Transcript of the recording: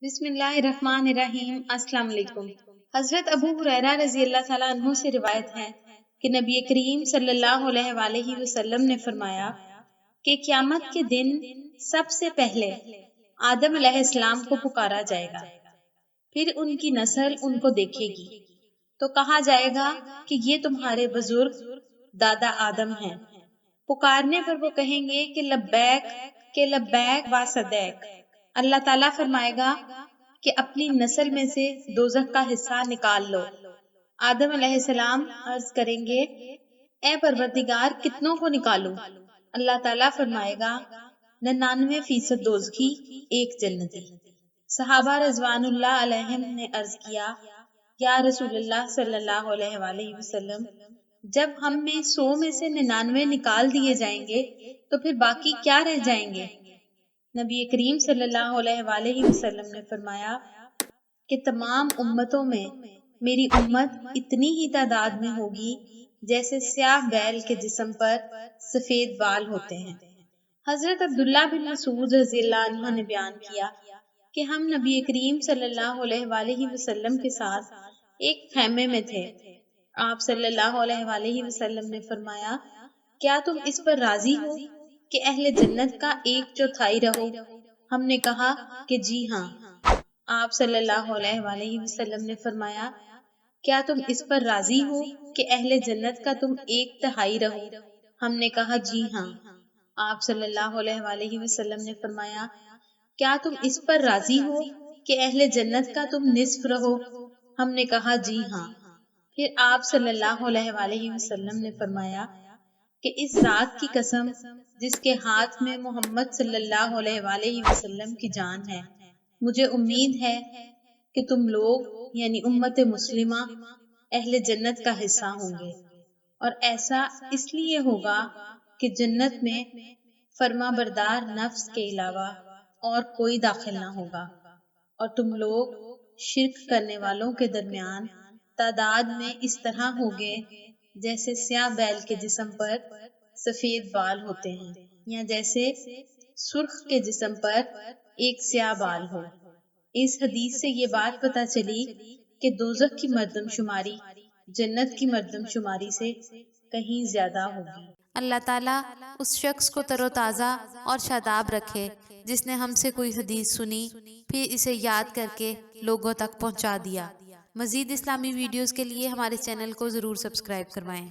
बिस्मिल्लाहिर्रहमानिर्रहीम। अस्सलाम वालेकुम। हजरत अबू हुरैरा रजी अल्लाह ताला अन्हु से रिवायत है कि नबी करीम सल्लल्लाहु अलैहि वसल्लम ने फरमाया कि क़यामत के दिन सबसे पहले आदम अलैहिस्सलाम को पुकारा जाएगा, फिर उनकी नस्ल उनको देखेगी तो कहा जाएगा कि ये तुम्हारे बुजुर्ग दादा आदम हैं। पुकारने पर वो कहेंगे कि लब्बैक व सदैक। अल्लाह ताला फरमाएगा कि अपनी नस्ल में से दोज़ख का हिस्सा निकाल लो। आदम अलैहिस्सलाम अर्ज करेंगे, ए परवरदिगार कितनों को निकालूं? अल्लाह ताला फरमाएगा 99% दोज़खी, एक जन्नती। सहाबा रज़वानुल्लाह अलैहिम ने अर्ज किया, या रसूलुल्लाह सल्लल्लाहु अलैहि वसल्लम, जब हम में 100 में से 99 निकाल दिए जाएंगे तो फिर बाकी क्या रह जाएंगे? नबी करीम सल्लल्लाहु अलैहि वसल्लम ने फरमाया कि तमाम उम्मतों में मेरी उम्मत इतनी ही तादाद में होगी जैसे स्याह बैल के जिस्म पर सफेद बाल होते हैं। हजरत अब्दुल्ला बिन मसूद रज़ियल्लाहु अन्हु ने बयान किया कि हम नबी करीम सल्लल्लाहु अलैहि वसल्लम के साथ एक खैमे में थे। आप सल्लल्लाहु अलैहि वसल्लम ने फरमाया, क्या तुम इस पर राजी हो कि अहले जन्नत का 1/4 रहो? हमने कहा कि जी हाँ। आप सल्लल्लाहु अलैहि वसल्लम ने फरमाया, क्या तुम इस पर राजी हो कि अहले जन्नत का तुम 1/3 रहो? हमने कहा जी हाँ। आप सल्लल्लाहु अलैहि वसल्लम ने फरमाया, क्या तुम इस पर राजी हो कि अहले जन्नत का तुम निस्फ रहो? हमने कहा जी हाँ। फिर आप सल्लल्लाहु अलैहि वसल्लम ने फरमाया कि इस जात की कसम जिसके हाथ में मोहम्मद सल्लल्लाहु अलैहि वसल्लम की जान है, मुझे उम्मीद है कि तुम लोग यानी उम्मत मुस्लिमा अहले जन्नत का हिस्सा होंगे। और ऐसा इसलिए होगा कि जन्नत में फर्मा बरदार नफ्स के अलावा और कोई दाखिल ना होगा, और तुम लोग शिर्क करने वालों के दरमियान तादाद में इस तरह होगे जैसे स्याह बैल के जिस्म पर सफेद बाल होते हैं, या जैसे सुर्ख के जिस्म पर एक स्याह बाल हो। इस हदीस से ये बात पता चली कि दोज़ख की मर्दमशुमारी जन्नत की मर्दमशुमारी से कहीं ज्यादा होगी। अल्लाह ताला उस शख्स को तरोताज़ा और शादाब रखे जिसने हमसे कोई हदीस सुनी फिर इसे याद करके लोगों तक पहुंचा दिया। मज़ीद इस्लामी वीडियोस के लिए हमारे चैनल को ज़रूर सब्सक्राइब करवाएं।